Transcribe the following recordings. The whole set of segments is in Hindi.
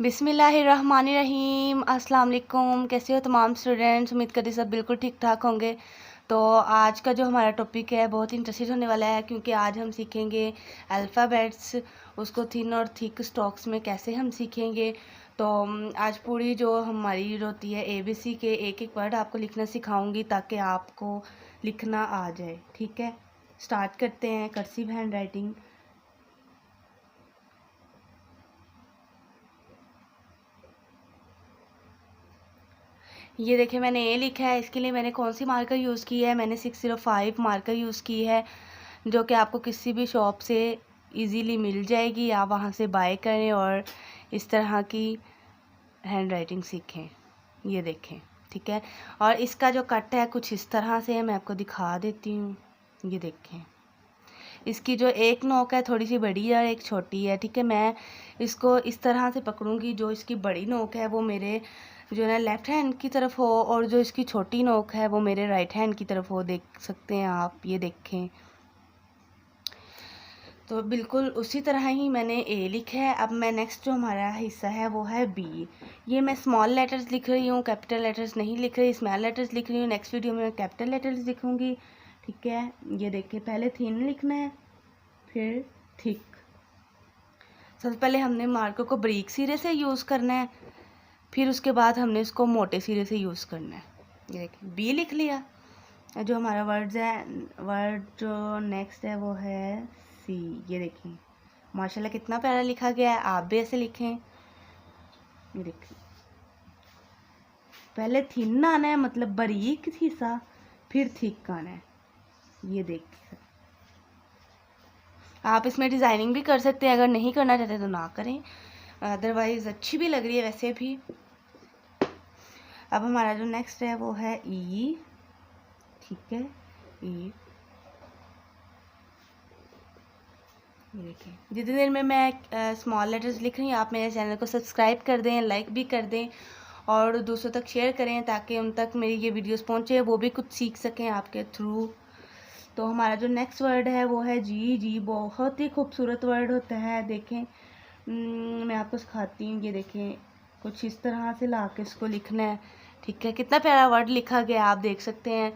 बिस्मिल्लाहिर्रहमानिर्रहीम। अस्सलाम वालेकुम। कैसे हो तमाम स्टूडेंट्स? उम्मीद करती सब बिल्कुल ठीक ठाक होंगे। तो आज का जो हमारा टॉपिक है बहुत इंटरेस्टिंग होने वाला है, क्योंकि आज हम सीखेंगे अल्फ़ाबेट्स, उसको थिन और थिक स्टॉक्स में कैसे हम सीखेंगे। तो आज पूरी जो हमारी होती है ABC के एक एक वर्ड आपको लिखना सिखाऊंगी ताकि आपको लिखना आ जाए। ठीक है, स्टार्ट करते हैं। Cursive hand writing. ये देखिए मैंने ए लिखा है। इसके लिए मैंने कौन सी मार्कर यूज़ की है? मैंने 605 मार्कर यूज़ की है, जो कि आपको किसी भी शॉप से इजीली मिल जाएगी। आप वहाँ से बाय करें और इस तरह की हैंड राइटिंग सीखें। ये देखें, ठीक है। और इसका जो कट है कुछ इस तरह से है, मैं आपको दिखा देती हूँ। ये देखें, इसकी जो एक नोक है थोड़ी सी बड़ी है और एक छोटी है। ठीक है, मैं इसको इस तरह से पकड़ूंगी, जो इसकी बड़ी नोक है वो मेरे जो है ना लेफ़्ट हैंड की तरफ हो, और जो इसकी छोटी नोक है वो मेरे राइट हैंड की तरफ हो। देख सकते हैं आप, ये देखें। तो बिल्कुल उसी तरह ही मैंने ए लिखा है। अब मैं नेक्स्ट जो हमारा हिस्सा है वो है बी। ये मैं स्मॉल लेटर्स लिख रही हूँ, कैपिटल लेटर्स नहीं लिख रही, स्मॉल लेटर्स लिख रही हूँ। नेक्स्ट वीडियो में मैं कैपिटल लेटर्स लिखूँगी। ठीक है, ये देखिए, पहले थिन लिखना है, फिर थिक। सबसे पहले हमने मार्कर को बारीक सिरे से यूज़ करना है, फिर उसके बाद हमने इसको मोटे सिरे से यूज़ करना है। ये देखिए, बी लिख लिया। जो हमारा वर्ड जो नेक्स्ट है वो है सी। ये देखिए, माशाल्लाह कितना प्यारा लिखा गया है। आप भी ऐसे लिखें। ये देखिए, पहले थिन आना है, मतलब बारीक हिस्सा, फिर थिक आना है। ये देखिए, आप इसमें डिज़ाइनिंग भी कर सकते हैं। अगर नहीं करना चाहते तो ना करें, अदरवाइज़ अच्छी भी लग रही है वैसे भी। अब हमारा जो नेक्स्ट है वो है ई। ठीक है, ई। ये देखिए, जितनी देर में मैं स्मॉल लेटर्स लिख रही हूँ, आप मेरे चैनल को सब्सक्राइब कर दें, लाइक भी कर दें और दूसरों तक शेयर करें, ताकि उन तक मेरी ये वीडियोस पहुँचे, वो भी कुछ सीख सकें आपके थ्रू। तो हमारा जो नेक्स्ट वर्ड है वो है जी। जी बहुत ही खूबसूरत वर्ड होता है। देखें, मैं आपको सिखाती हूँ। ये देखें, कुछ इस तरह से ला के इसको लिखना है। ठीक है, कितना प्यारा वर्ड लिखा गया, आप देख सकते हैं।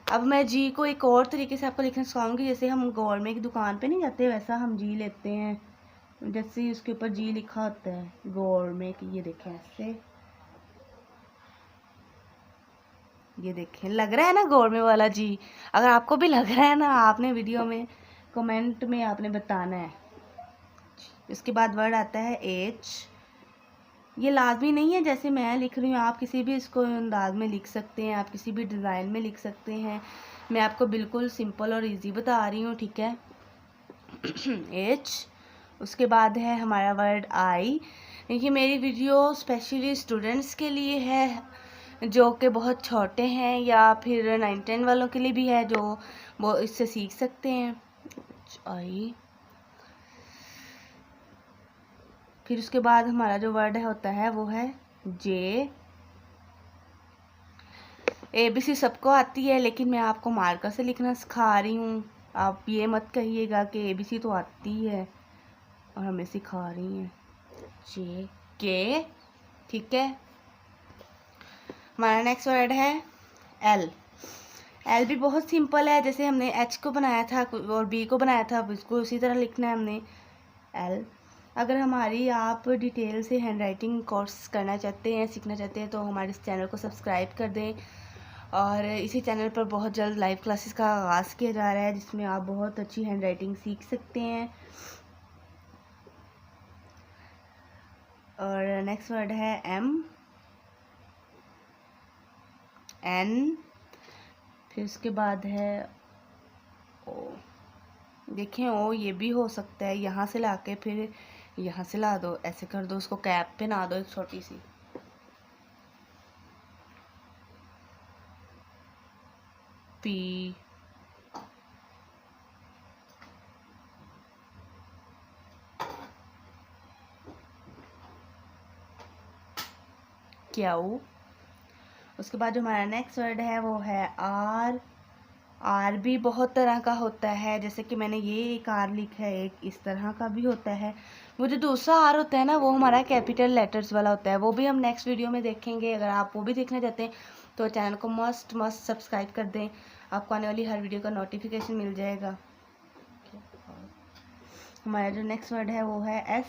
अब मैं जी को एक और तरीके से आपको लिखना सिखाऊंगी। जैसे हम गौरमेंट की दुकान पे नहीं जाते, वैसा हम जी लेते हैं। जैसे ही उसके ऊपर जी लिखा होता है, गौरमेंट की। ये देखें ऐसे, ये देखें, लग रहा है ना गौरमेंट वाला जी। अगर आपको भी लग रहा है ना, आपने वीडियो में कमेंट में आपने बताना है। इसके बाद वर्ड आता है एच। ये लाजमी नहीं है जैसे मैं लिख रही हूँ, आप किसी भी इसको अंदाज में लिख सकते हैं, आप किसी भी डिज़ाइन में लिख सकते हैं। मैं आपको बिल्कुल सिंपल और इजी बता रही हूँ। ठीक है, एच। उसके बाद है हमारा वर्ड आई। ये मेरी वीडियो स्पेशली स्टूडेंट्स के लिए है, जो कि बहुत छोटे हैं, या फिर 9-10 वालों के लिए भी है, जो वो इससे सीख सकते हैं। आई। फिर उसके बाद हमारा जो वर्ड है होता है वो है जे। ABC सबको आती है, लेकिन मैं आपको मार्कर से लिखना सिखा रही हूँ। आप ये मत कहिएगा कि ABC तो आती है और हमें सिखा रही हैं। जे के। ठीक है, हमारा नेक्स्ट वर्ड है एल। एल भी बहुत सिंपल है। जैसे हमने एच को बनाया था और बी को बनाया था, इसको उसी तरह लिखना है हमने, एल। अगर हमारी आप डिटेल से हैंड राइटिंग कोर्स करना चाहते हैं, सीखना चाहते हैं, तो हमारे इस चैनल को सब्सक्राइब कर दें। और इसी चैनल पर बहुत जल्द लाइव क्लासेस का आगाज़ किया जा रहा है, जिसमें आप बहुत अच्छी हैंड राइटिंग सीख सकते हैं। और नेक्स्ट वर्ड है एम, एन। फिर उसके बाद है ओ। देखें, ओ ये भी हो सकता है, यहाँ से लाके फिर यहाँ से ला दो, ऐसे कर दो, उसको कैप पे ना दो एक छोटी सी। पी। क्याऊ। उसके बाद जो हमारा नेक्स्ट वर्ड है वो है आर। आर भी बहुत तरह का होता है। जैसे कि मैंने ये एक आर लिखा है, एक इस तरह का भी होता है। वो जो दूसरा आर होता है ना, वो हमारा कैपिटल लेटर्स वाला होता है, वो भी हम नेक्स्ट वीडियो में देखेंगे। अगर आप वो भी देखना चाहते हैं तो चैनल को मस्ट सब्सक्राइब कर दें, आपको आने वाली हर वीडियो का नोटिफिकेशन मिल जाएगा। हमारा जो नेक्स्ट वर्ड है वो है एस।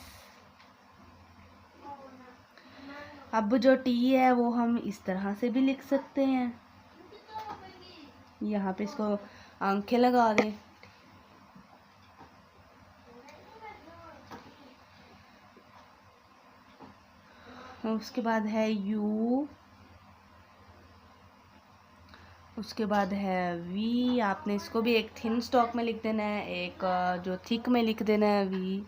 अब जो टी है वो हम इस तरह से भी लिख सकते हैं, यहाँ पे इसको आंखें लगा दें। उसके बाद है यू, उसके बाद है वी। आपने इसको भी एक थिन स्टॉक में लिख देना है, एक जो थिक में लिख देना है वी।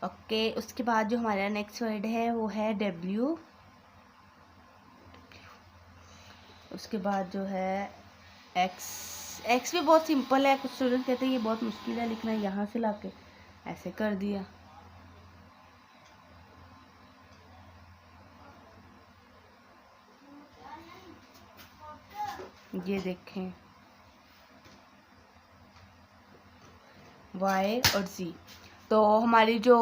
ओके, उसके बाद जो हमारा नेक्स्ट वर्ड है वो है डब्ल्यू। उसके बाद जो है एक्स। एक्स भी बहुत सिंपल है, कुछ स्टूडेंट कहते हैं ये बहुत मुश्किल है लिखना, यहाँ से लाके ऐसे कर दिया। ये देखें वाई और जी। तो हमारी जो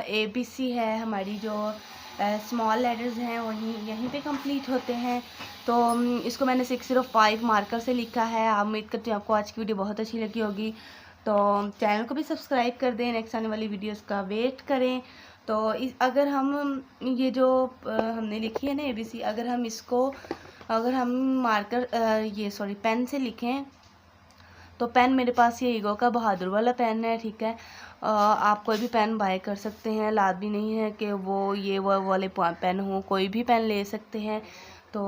ABC है, हमारी जो स्मॉल लेटर्स हैं वहीं यहीं पे कंप्लीट होते हैं। तो इसको मैंने 605 मार्कर से लिखा है। उम्मीद करती हूँ आपको आज की वीडियो बहुत अच्छी लगी होगी। तो चैनल को भी सब्सक्राइब कर दें, नेक्स्ट आने वाली वीडियोस का वेट करें। तो अगर हम ये जो हमने लिखी है ना ABC, अगर हम मार्कर पेन से लिखें तो पेन मेरे पास ये ईगो का बहादुर वाला पेन है, ठीक है। आप कोई भी पेन बाय कर सकते हैं, लाजमी नहीं है कि वो वाले पेन हो, कोई भी पेन ले सकते हैं। तो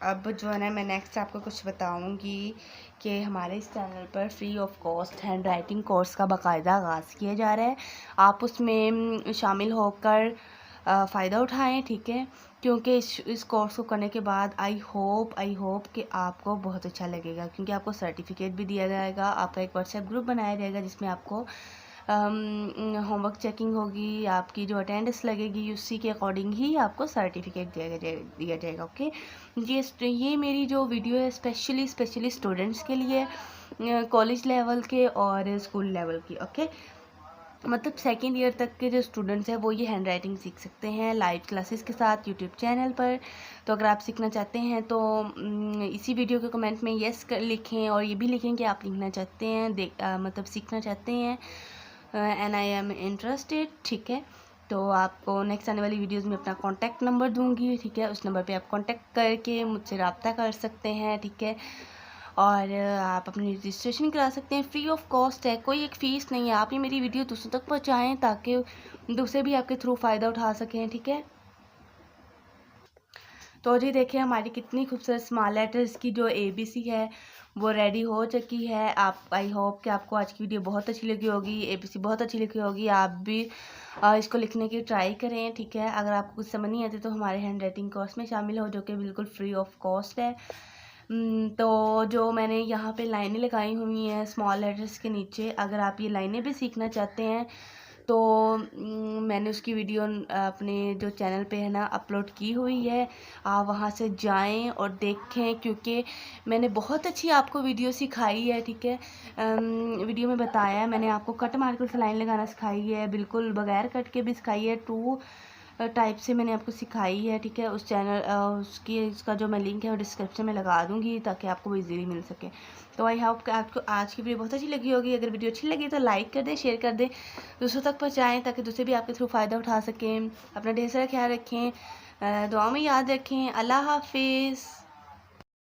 अब जो है ना मैं नेक्स्ट आपको कुछ बताऊंगी कि हमारे इस चैनल पर free of cost hand writing course का बाकायदा आगाज़ किया जा रहा है। आप उसमें शामिल होकर फ़ायदा उठाएं, ठीक है। क्योंकि इस कोर्स को करने के बाद आई होप कि आपको बहुत अच्छा लगेगा, क्योंकि आपको सर्टिफिकेट भी दिया जाएगा। आपका एक व्हाट्सएप ग्रुप बनाया जाएगा जिसमें आपको होमवर्क चेकिंग होगी, आपकी जो अटेंडेंस लगेगी उसी के अकॉर्डिंग ही आपको सर्टिफिकेट दिया जाएगा। ओके, ये मेरी जो वीडियो है स्पेशली स्टूडेंट्स के लिए, कॉलेज लेवल के और स्कूल लेवल की। ओके, मतलब सेकेंड ईयर तक के जो स्टूडेंट्स हैं वो ये हैंड राइटिंग सीख सकते हैं लाइव क्लासेस के साथ यूट्यूब चैनल पर। तो अगर आप सीखना चाहते हैं तो इसी वीडियो के कमेंट में यस लिखें, और ये भी लिखें कि आप लिखना चाहते हैं, मतलब सीखना चाहते हैं, एंड आई एम इंटरेस्टेड, ठीक है। तो आपको नेक्स्ट आने वाली वीडियोज़ में अपना कॉन्टैक्ट नंबर दूँगी, ठीक है। उस नंबर पर आप कॉन्टैक्ट करके मुझसे रब्ता कर सकते हैं, ठीक है। और आप अपनी रजिस्ट्रेशन करा सकते हैं, फ्री ऑफ कॉस्ट है, कोई एक फ़ीस नहीं है। आप ये मेरी वीडियो दूसरों तक पहुंचाएं ताकि दूसरे भी आपके थ्रू फ़ायदा उठा सकें, ठीक है। तो जी देखिए हमारी कितनी खूबसूरत स्मॉल लेटर्स की जो ABC है वो रेडी हो चुकी है। आई होप कि आपको आज की वीडियो बहुत अच्छी लगी होगी, ABC बहुत अच्छी लगी होगी। आप भी इसको लिखने की ट्राई करें, ठीक है। अगर आपको कुछ समझ नहीं आती तो हमारे हैंड राइटिंग कोर्स में शामिल हो, जो कि बिल्कुल फ्री ऑफ कॉस्ट है। तो जो मैंने यहाँ पे लाइनें लगाई हुई हैं स्मॉल लेटर्स के नीचे, अगर आप ये लाइनें भी सीखना चाहते हैं तो मैंने उसकी वीडियो अपने जो चैनल पे है ना अपलोड की हुई है। आप वहाँ से जाएं और देखें, क्योंकि मैंने बहुत अच्छी आपको वीडियो सिखाई है, ठीक है। वीडियो में बताया है, मैंने आपको कट मार्कर से लाइन लगाना सिखाई है, बिल्कुल बगैर कट के भी सिखाई है, 2 टाइप से मैंने आपको सिखाई है, ठीक है। उस चैनल इसका जो मैं लिंक है वो डिस्क्रिप्शन में लगा दूंगी ताकि आपको वो इजीली मिल सके। तो आई होप कि आपको आज की वीडियो बहुत अच्छी लगी होगी। अगर वीडियो अच्छी लगी तो लाइक कर दें, शेयर कर दें, दूसरों तक पहुँचाएँ ताकि दूसरे भी आपके थ्रू फ़ायदा उठा सकें। अपना ढेर सारा ख्याल रखें, दुआ में याद रखें। अल्लाह हाफिज़।